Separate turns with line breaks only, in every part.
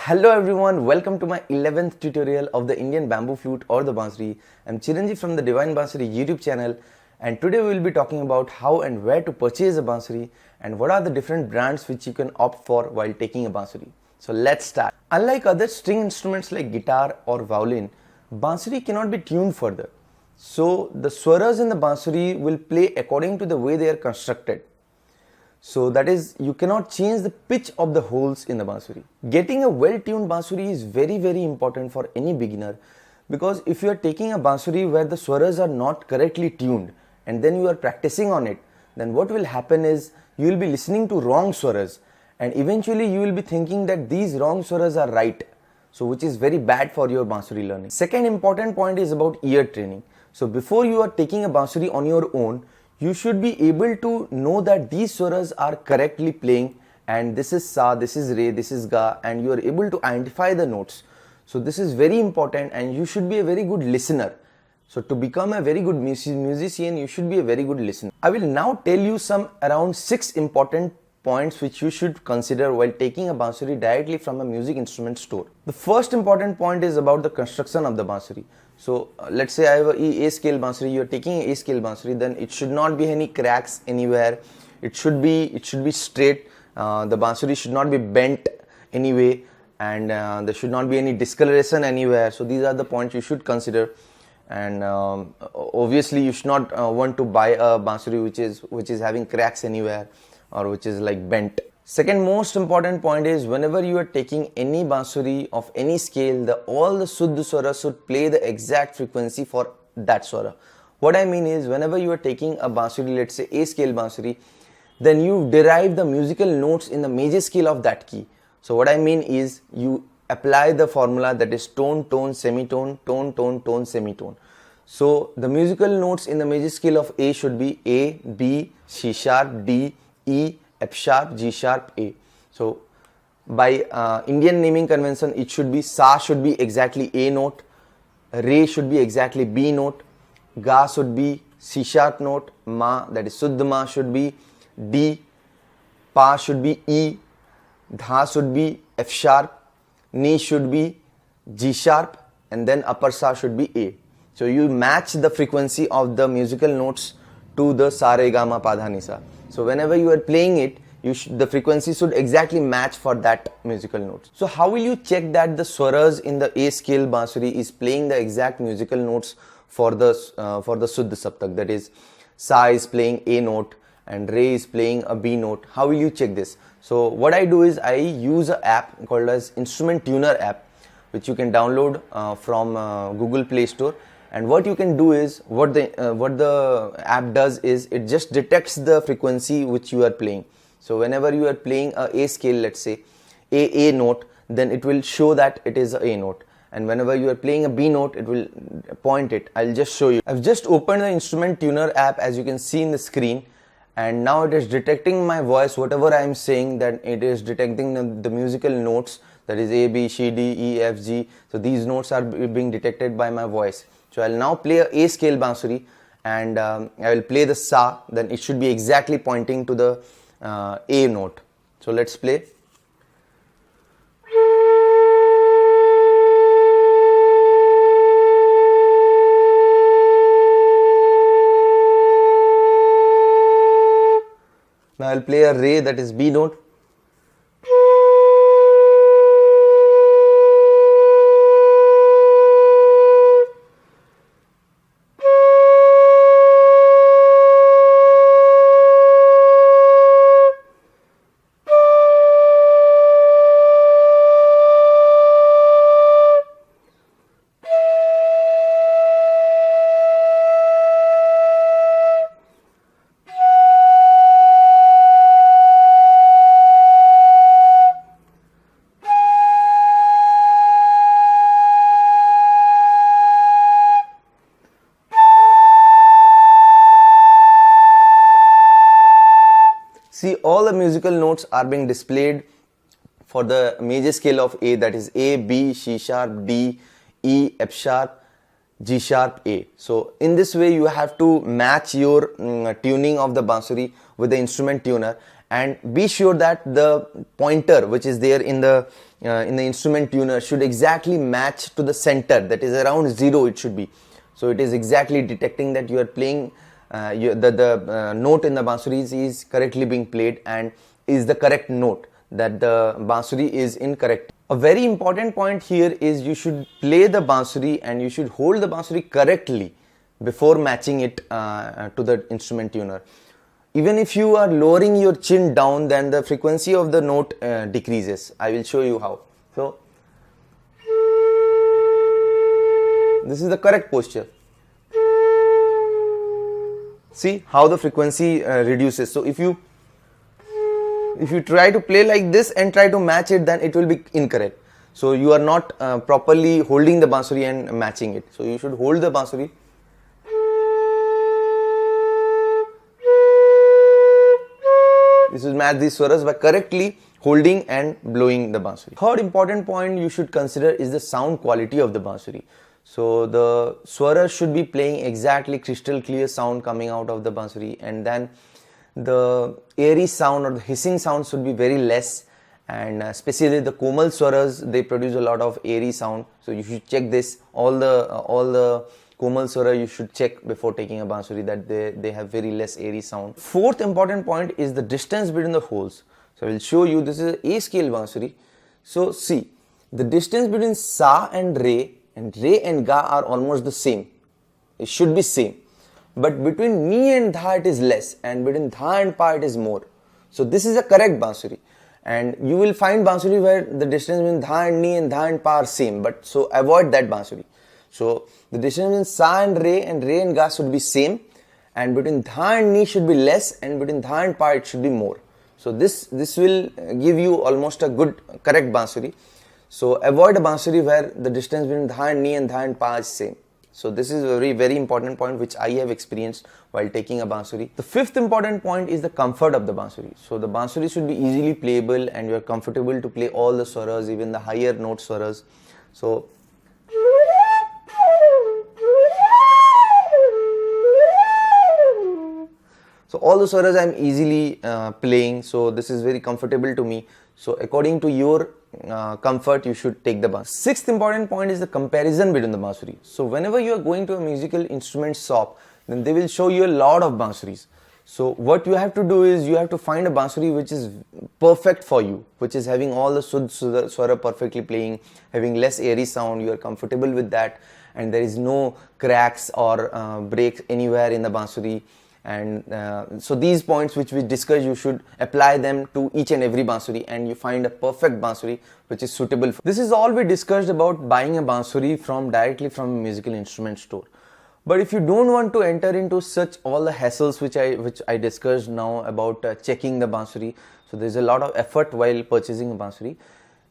Hello everyone, welcome to my 11th tutorial of the Indian bamboo flute or the Bansuri. I'm Chiranjeev from the Divine Bansuri YouTube channel, and today we will be talking about how and where to purchase a Bansuri and what are the different brands which you can opt for while taking a Bansuri. So let's start. Unlike other string instruments like guitar or violin, Bansuri cannot be tuned further. So the swaras in the Bansuri will play according to the way they are constructed. So that is, you cannot change the pitch of the holes in the Bansuri. Getting a well-tuned Bansuri is very important for any beginner, because if you are taking a Bansuri where the swaras are not correctly tuned and then you are practicing on it, then what will happen is you will be listening to wrong swaras and eventually you will be thinking that these wrong swaras are right. So which is very bad for your Bansuri learning. Second important point is about ear training. So before you are taking a Bansuri on your own, you should be able to know that these swaras are correctly playing, and this is sa, this is re, this is ga, and you are able to identify the notes. So this is very important, and you should be a very good listener. So to become a very good musician, you should be a very good listener. I will now tell you some around 6 important points which you should consider while taking a Bansuri directly from a music instrument store. The first important point is about the construction of the Bansuri. So let's say I have a scale Bansuri, you are taking a scale Bansuri, then it should not be any cracks anywhere. It should be straight. The Bansuri should not be bent anyway, and there should not be any discoloration anywhere. So these are the points you should consider. And obviously you should not want to buy a Bansuri which is having cracks anywhere or which is like bent. Second most important point is, whenever you are taking any Bansuri of any scale, all the Suddha Swara should play the exact frequency for that Swara. What I mean is, whenever you are taking a Bansuri, let's say A scale Bansuri, then you derive the musical notes in the major scale of that key. So what I mean is, you apply the formula that is tone, tone, semitone, tone, tone, tone, semitone. So the musical notes in the major scale of A should be A, B, C sharp, D, E, F sharp, G sharp, A. So by Indian naming convention, it should be Sa should be exactly A note, Re should be exactly B note, Ga should be C sharp note, Ma, that is Suddha Ma, should be D, Pa should be E, Dha should be F sharp, Ni should be G sharp, and then upper Sa should be A. So you match the frequency of the musical notes to the Sa Re Ga Ma Pa Dha Ni Sa. So whenever you are playing it, the frequency should exactly match for that musical notes. So how will you check that the swaras in the A scale Bansuri is playing the exact musical notes for the Suddha Saptak? That is, Sa is playing A note and Re is playing a B note. How will you check this? So what I do is, I use an app called as Instrument Tuner app, which you can download from Google Play Store. And what you can do is, what the app does is, it just detects the frequency which you are playing. So whenever you are playing a scale, let's say A note, then it will show that it is a note. And whenever you are playing a B note, it will point it. I'll just show you. I've just opened the Instrument Tuner app, as you can see in the screen. And now it is detecting my voice, whatever I am saying, that it is detecting the musical notes, that is A, B, C, D, E, F, G. So these notes are being detected by my voice. So I'll now play a scale Bansuri, and I will play the Sa, then it should be exactly pointing to the A note. So let's play. Now I'll play a Re, that is B note. See, all the musical notes are being displayed for the major scale of A, that is A, B, C sharp, D, E, F sharp, G sharp, A. So in this way you have to match your tuning of the Bansuri with the instrument tuner, and be sure that the pointer which is there in the instrument tuner should exactly match to the center, that is around 0 it should be. So it is exactly detecting that you are playing the note in the Bansuris is correctly being played and is the correct note, that the Bansuri is incorrect. A very important point here is you should play the Bansuri and you should hold the Bansuri correctly before matching it to the instrument tuner. Even if you are lowering your chin down, then the frequency of the note decreases. I will show you how. So this is the correct posture. See how the frequency reduces. So if you try to play like this and try to match it, then it will be incorrect. So you are not properly holding the Bansuri and matching it. So you should hold the Bansuri. This is match these swaras by correctly holding and blowing the Bansuri. Third important point you should consider is the sound quality of the Bansuri. So the swara should be playing exactly crystal clear sound coming out of the Bansuri, and then the airy sound or the hissing sound should be very less, and especially the komal swaras, they produce a lot of airy sound. So you should check this. All the komal swara you should check before taking a Bansuri, that they have very less airy sound. Fourth important point is the distance between the holes. So I will show you. This is a scale Bansuri. So see, the distance between sa and re and ga are almost the same. It should be same. But between ni and dha it is less, and between dha and pa it is more. So this is a correct Bansuri. And you will find Bansuri where the distance between dha and ni and dha and pa are same. But so avoid that Bansuri. So the distance between sa and re and ga should be same, and between dha and ni should be less, and between dha and pa it should be more. So this will give you almost a good correct Bansuri. So avoid a Bansuri where the distance between dha and ni and dha and pa is same. So this is a very important point which I have experienced while taking a Bansuri. The fifth important point is the comfort of the Bansuri. So the Bansuri should be easily playable and you are comfortable to play all the swaras, even the higher note swaras. So all the swaras I am easily playing, so this is very comfortable to me. So according to your comfort, you should take the Bansuri. Sixth important point is the comparison between the Bansuri. So whenever you are going to a musical instrument shop, then they will show you a lot of Bansuris. So what you have to do is you have to find a Bansuri which is perfect for you, which is having all the Shuddh swara perfectly playing, having less airy sound. You are comfortable with that, and there is no cracks or breaks anywhere in the Bansuri. And so these points which we discussed, you should apply them to each and every Bansuri, and you find a perfect Bansuri which is suitable for. This is all we discussed about buying a Bansuri directly from a musical instrument store. But if you don't want to enter into such all the hassles which I discussed now about checking the Bansuri, so there's a lot of effort while purchasing a Bansuri,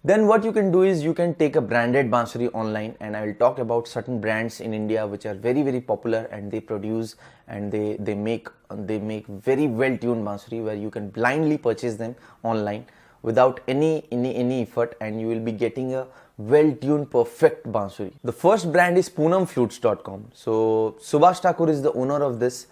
then what you can do is you can take a branded Bansuri online, and I will talk about certain brands in India which are very popular, and they produce and they make very well tuned Bansuri where you can blindly purchase them online without any effort, and you will be getting a well tuned perfect Bansuri. The first brand is punamflutes.com. So Subhash Thakur is the owner of this,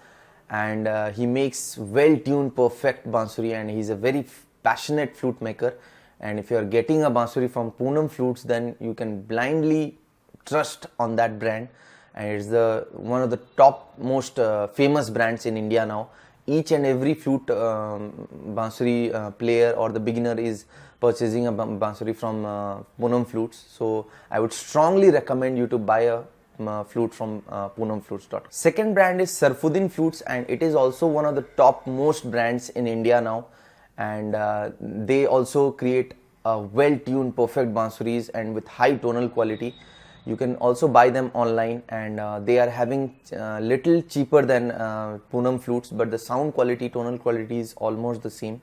and he makes well tuned perfect Bansuri, and he's a very passionate flute maker. And if you are getting a Bansuri from Punam Flutes, then you can blindly trust on that brand, and it's one of the top most famous brands in India now. Each and every flute Bansuri player or the beginner is purchasing a Bansuri from Punam Flutes. So I would strongly recommend you to buy a flute from punamflutes.com. Second brand is Sarfuddin Flutes, and it is also one of the top most brands in India now. And they also create well-tuned perfect Bansuris and with high tonal quality. You can also buy them online, and they are having little cheaper than Punam Flutes, but the sound quality, tonal quality is almost the same.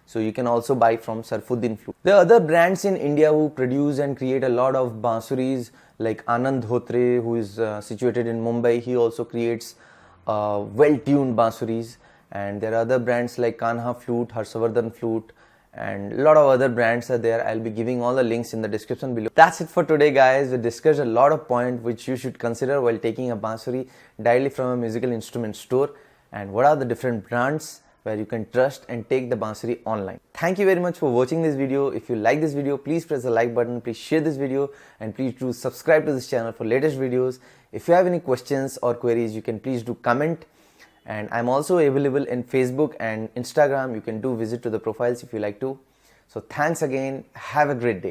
So you can also buy from Sarfuddin Flute. There are other brands in India who produce and create a lot of Bansuris, like Anand Dhotre, who is situated in Mumbai. He also creates well-tuned Bansuris. And there are other brands like Kanha Flute, Harshavardhan Flute, and a lot of other brands are there. I'll be giving all the links in the description below. That's it for today, guys. We discussed a lot of points which you should consider while taking a Bansuri directly from a musical instrument store, and what are the different brands where you can trust and take the Bansuri online. Thank you very much for watching this video. If you like this video, please press the like button, please share this video, and please do subscribe to this channel for latest videos. If you have any questions or queries, you can please do comment. And I'm also available in Facebook and Instagram. You can do visit to the profiles if you like to. So thanks again. Have a great day.